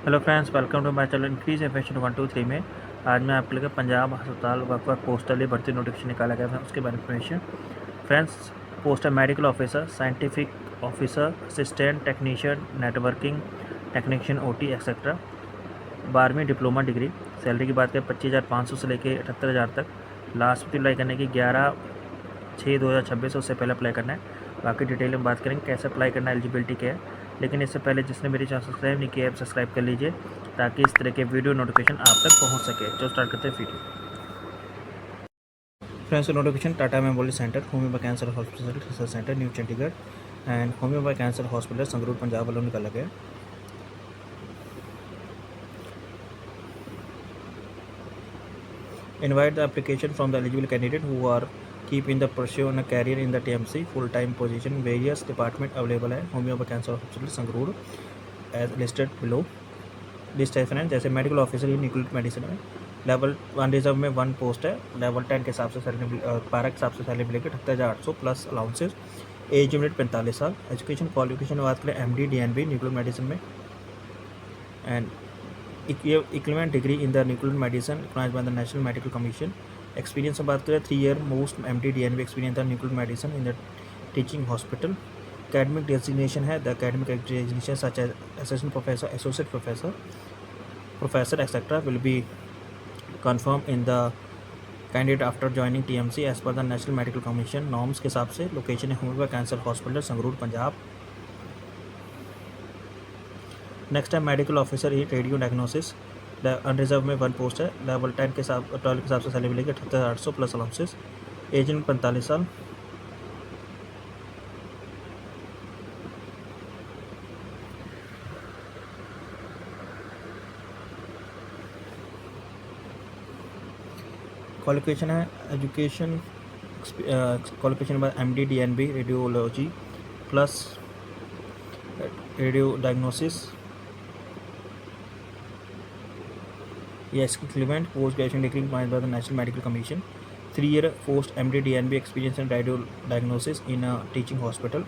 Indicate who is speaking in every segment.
Speaker 1: Hello friends, welcome to my channel increase efficient 123 में आज मैं आपके लिए पंजाब अस्पताल वर्क पोस्टली भर्ती नोटिफिकेशन निकाला गया था, उसके बारे में इन्फॉर्मेशन। फ्रेंड्स, पोस्ट है medical officer, scientific officer, assistant technician, networking technician, OT etcetera. 12वीं डिप्लोमा डिग्री। सैलरी की बात करें 25,500 से लेकर 78,000 तक। लास्ट में अप्लाई करने की 11/6/2026 उससे पहले अप्लाई करना है। बाकी डिटेल में बात करेंगे कैसे अप्लाई करना है, एलिजिबिलिटी क्या है। लेकिन इससे पहले जिसने मेरी चैनल सब्सक्राइब नहीं किया है सब्सक्राइब कर लीजिए ताकि इस तरह के वीडियो नोटिफिकेशन आप तक पहुंच सके। जो स्टार्ट करते हैं video. Friends, notification Tata memorial centre, homeopath cancer hospital research centre, new Chandigarh and homeopath cancer hospital Sangrur Punjab वालों निकाला गया। Invite the application from the eligible candidate who are keeping the pursue a career in the TMC full-time position. Various department available है homeopath cancer hospital Sangrur as listed below. List है friends, जैसे medical officer nuclear medicine में level 1 reserve में 1 post है। Level 10 के हिसाब से salary 12 के हिसाब से सैलरी मिलेगी 78,800 प्लस अलाउंसेज। एज लिमिट 45 साल। एजुकेशन क्वालिफिकेशन बात करें MD DNB न्यूक्लियर मेडिसिन में and equivalent degree in the nuclear medicine recognized by the National Medical Commission. Experience बात करें 3 year most MD DNB experience in nuclear medicine in the teaching hospital. Academic designation है, the academic designation such as assistant professor, associate professor, professor etc. will be confirmed in the candidate after joining TMC as per the National Medical Commission norms के हिसाब से। Location है homeopath cancer hospital Sangrur Punjab. Next है medical officer radio diagnosis, unreserved में 1 post है। Level 10 के हिसाब 12 के हिसाब से सैलरी मिलेगी 78,800 प्लस अलाउंसेस। एज लिमिट 45 साल। क्वालिफिकेशन है एजुकेशन क्वालिफिकेशन बाद MD DNB radiology plus radio diagnosis. Yes, equivalent post-graduation degree recognized by the National Medical Commission. 3 year post MD DNB experience in radio diagnosis in a teaching hospital.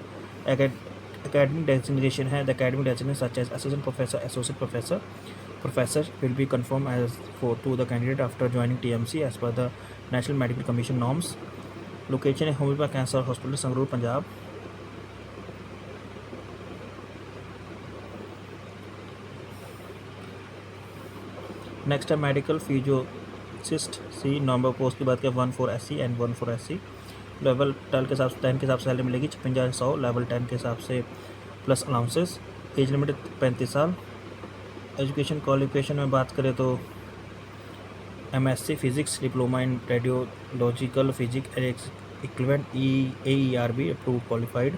Speaker 1: Academic designation है, the academic designation such as assistant professor, associate professor, professor will be confirmed as for to the candidate after joining TMC as per the National Medical Commission norms. Location है homeopath cancer hospital Sangrur Punjab. Next है medical physiologist सी। Normal post की बात करें 1 for SC and 1 for SC। Level 10 के हिसाब से 10 के हिसाब से सैलरी मिलेगी 56,100 लेवल 10 के हिसाब से प्लस अलाउंसेस। एज लिमिट 35 साल। एजुकेशन क्वालिफिकेशन में बात करें तो MSc physics, diploma in radiological physics equivalent AERB approved qualified.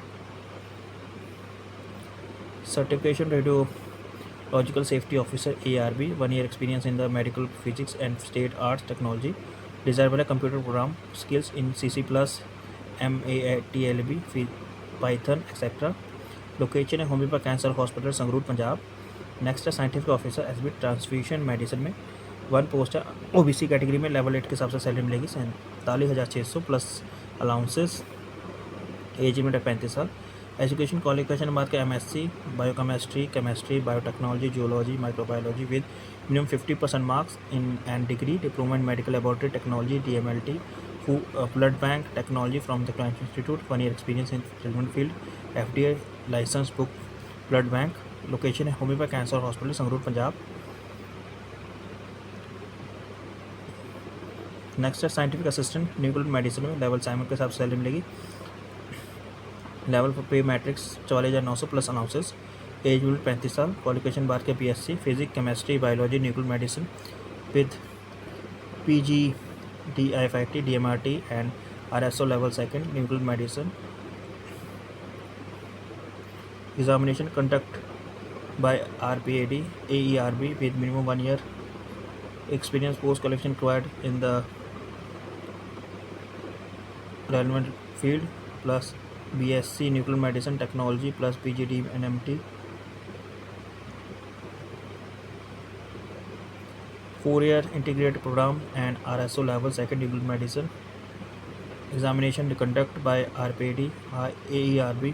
Speaker 1: Certification radiological safety officer ARB, 1 year experience in the medical physics and state arts technology. Desirable है computer program skills in CC plus MATLB Python etc. Location है homeopath cancer hospital Sangrur Punjab. Next है scientific officer SB transfusion medicine में 1 post है। OBC category में level 8 के हिसाब से salary मिलेगी 47,600 प्लस अलाउंसेस। एज लिमिट है 35 साल। एजुकेशन क्वालिफिकेशन में बात करें MSc chemistry biotechnology geology microbiology with minimum 50% marks in and degree. Diploma in medical laboratory technology DMLT blood bank technology from the client institute. 1 year experience in treatment field FDA licence book blood bank. Location है homeopath cancer hospital Sangrur Punjab. Next है scientific assistant nuclear medicine में level 7 के हिसाब से salary मिलेगी। Level for pay matrix 44,900 plus allowances. Age limit 35 साल। Qualification बात के BSc physics chemistry biology nuclear medicine with PG DIFIT DMRT and RSO level 2 nuclear medicine. Examination conduct bye RPAD AERB with minimum 1 year experience post qualification required in the relevant field plus BSc nuclear medicine technology plus PGD NMT। 4 year integrated program and RSO level 2 nuclear medicine। Examination conducted by RPAD AERB।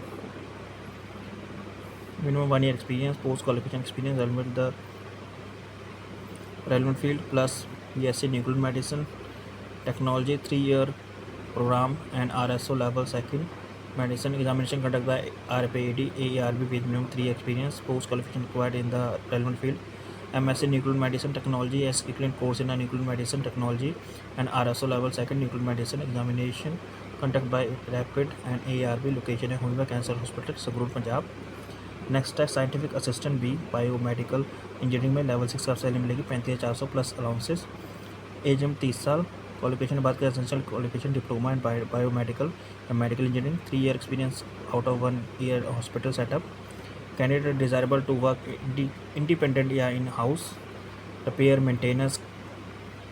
Speaker 1: Minimum 1 year experience post qualification experience element the relevant field plus BSc nuclear medicine technology 3-year program and RSO level second medicine examination conducted by RPAD AERB with minimum 3 experience post qualification required in the relevant field. MSc nuclear medicine technology as equivalent course in the nuclear medicine technology and RSO level second nuclear medicine examination conducted by Rapid and AERB location है हुंडा cancer hospital Sangrur Punjab. Next है scientific assistant B biomedical engineering में level 6 का salary मिलेगी 35,400 plus allowances. As में 30 साल. Qualification की बात करें essential qualification diploma in biomedical या medical engineering 3 year experience out of 1 year hospital setup. Candidate desirable to work independent या in house. Repair maintenance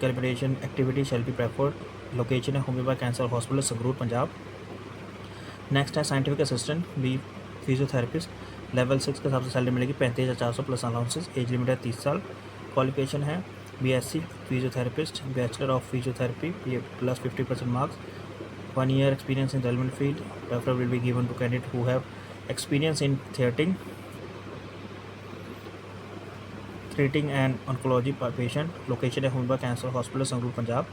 Speaker 1: calibration activity shall be preferred. Location है homeopath cancer hospital Sangrur Punjab. Next है scientific assistant B physiotherapist level 6 के हिसाब से salary मिलेगी 35,400 plus allowances. Age limit है 30 साल. Qualification है BSc physiotherapist bachelor of physiotherapy plus 50% marks. 1 year experience in relevant field. Preference will be given to candidates who have experience in treating and oncology patient. Location है हुंडा cancer hospital Sangrur Punjab.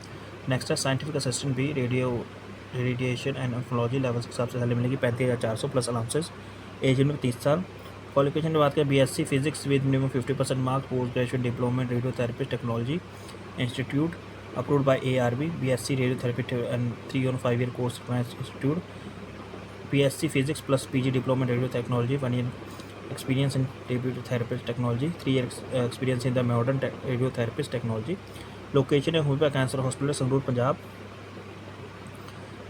Speaker 1: Next है scientific assistant B radiation and oncology level के हिसाब से salary मिलेगी 35,400 plus allowances. Age limit 30 साल. Qualification की बात करें BSc physics with minimum 50% marks post graduate diploma in radiotherapy technology institute approved by ARB. BSc radiotherapy and 3 और 5 year course institute. BSc physics plus PG diploma in radio technology 1 year experience in radiotherapy technology 3 year experience in the modern radiotherapy technology. Location है हुंडा cancer hospital Sangrur Punjab.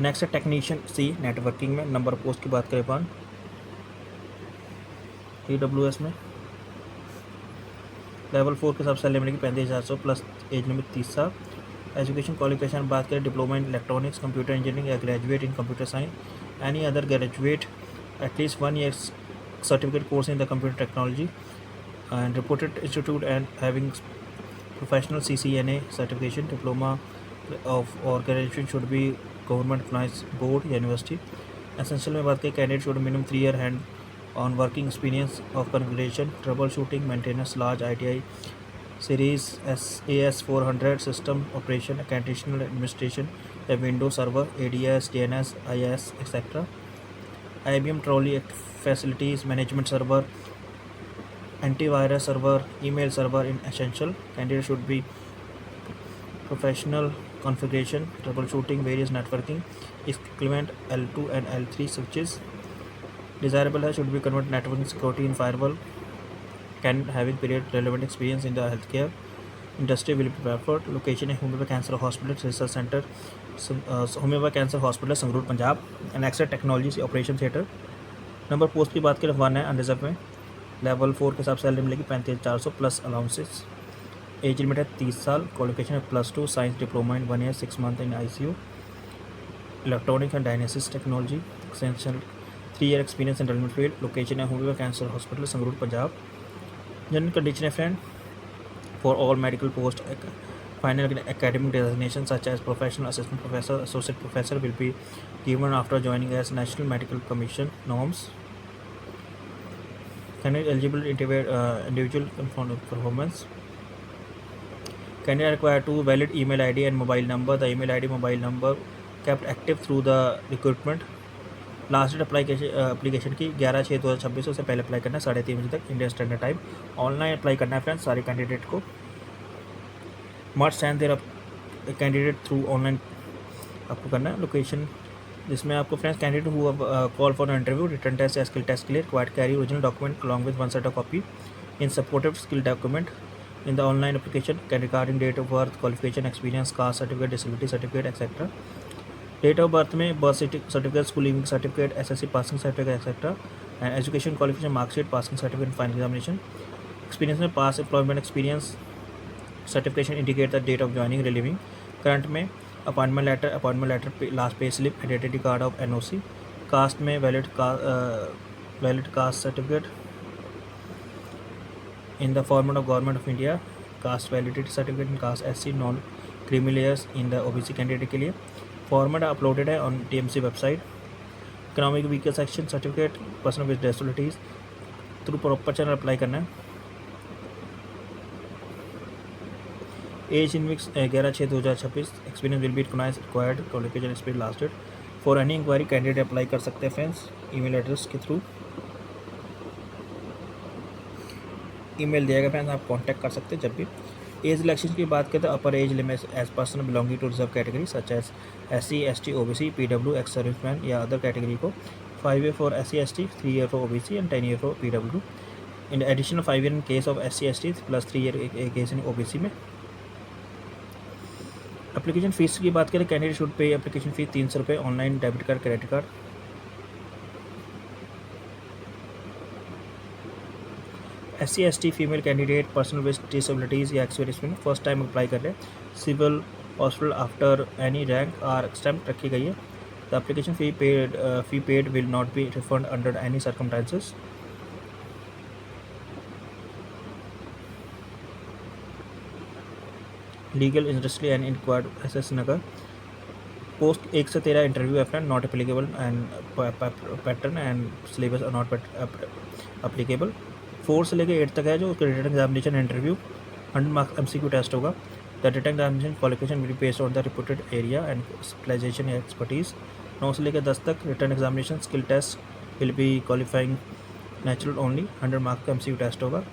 Speaker 1: Next है technician सी networking में. Number post की बात करें अपन AWS में level 4 के हिसाब से सैलरी मिलेगी 35,400 प्लस. एज लिमिट 30 साल. एजुकेशन क्वालिफिकेशन बात करें diploma in electronics computer engineering या graduate in computer science. Any other graduate at least 1 year certificate course in the computer technology and reputed institute and having professional CCNA certification. Diploma of or graduation should be government finance board university. Essential में बात करें candidate should minimum 3 year hand on working experience of configuration troubleshooting maintenance large ITI series AS400 system operation conditional administration a Windows server ADS DNS IS etc. IBM trolley facilities management server antivirus server email server in essential. Candidate should be professional configuration troubleshooting various networking equipment L2 and L3 switches. Desirable है should be convert networking security in firewall. Can having period relevant experience in the healthcare industry will be preferred. Location है homeopath cancer hospital research centre homeopath cancer hospital Sangrur Punjab. Next है technology operation theatre. Number post की बात करें 1 है unreserved में. Level 4 के हिसाब से सैलरी मिलेगी 35,400 प्लस अलाउंसेस. एज लिमिट है 30 साल. क्वालिफिकेशन है +2 science diploma in 1 year 6 month in ICU electronic and dialysis technology essential 3 year experience in relevant field. Location है homeopath cancer hospital Sangrur Punjab. General condition है friend for all medical post final academic designation such as professional assistant professor associate professor will be given after joining as National Medical Commission norms. Candidate eligible individual performance. Candidate require 2 valid email ID and mobile number. The email ID mobile number kept active through the recruitment. Last date application की 11/6/2026 से पहले apply करना है 3:30 बजे तक Indian standard time. Online apply करना है friends सारे कैंडिडेट को. Must send their candidate through online आपको करना है. लोकेशन जिसमें आपको friends candidate who call for interview return test या skill test clear required carry original document along with 1 set of copy in supportive skill document in the online application regarding date of birth qualification experience caste certificate disability certificate etc. Date of birth में birth certificate school living certificate SSC passing certificate etcetera and education qualification marksheet passing certificate final examination. Experience में past employment experience certification indicate the date of joining relieving. Current में appointment letter last pay slip identity card of NOC. Caste में valid caste certificate in the format of government of India. Caste validity certificate in caste SC non creamy layers in the OBC candidate के लिए. Format uploaded है on TMC website. Economic weaker section certificate person with disabilities through proper channel apply करना है. Age in weeks 11/6/2026, experience will be required, qualification experience lasted. For any inquiry candidate apply कर सकते हैं friends email address के through, email दिया गया friends, आप contact कर सकते हैं जब भी। एज रिलैक्सेशन की बात करें तो upper age limit as person belonging to reserve category such as SC ST OBC PW ex serviceman या अदर कैटेगरी को 5 year for SC ST, 3 year for OBC and 10 year for PW। In additional 5 year in case of SC ST plus 3 year case in OBC में। Application fees की बात करें, candidate should pay application fees 300 रुपये, online, debit card, credit card. SC ST female candidate personal with disabilities या experience first time apply कर रहे हैं, civil hospital after any rank are stamp रखी गई है। The application fee paid will not be refund under any circumstances. Legal industry and inquired SS Nagar. Post 1 से 13 interview afferent not applicable and pattern and syllabus are not applicable. 4 से लेकर 8 तक है जो written examination interview 100 marks MCQ test होगा। The written examination qualification will be based on the reported area and specialisation या expertise. 9 से लेकर 10 तक written examination skill test will be qualifying natural only, 100 marks का MCQ टेस्ट होगा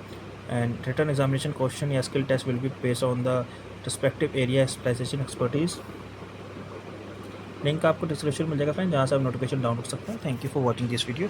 Speaker 1: and written examination question या skill test will be based on the respective area specialisation expertise. Link आपको description मिल जाएगा फ्रेंड, जहाँ से आप नोटिफिकेशन डाउनलोड कर सकते हैं। Thank you for watching this video.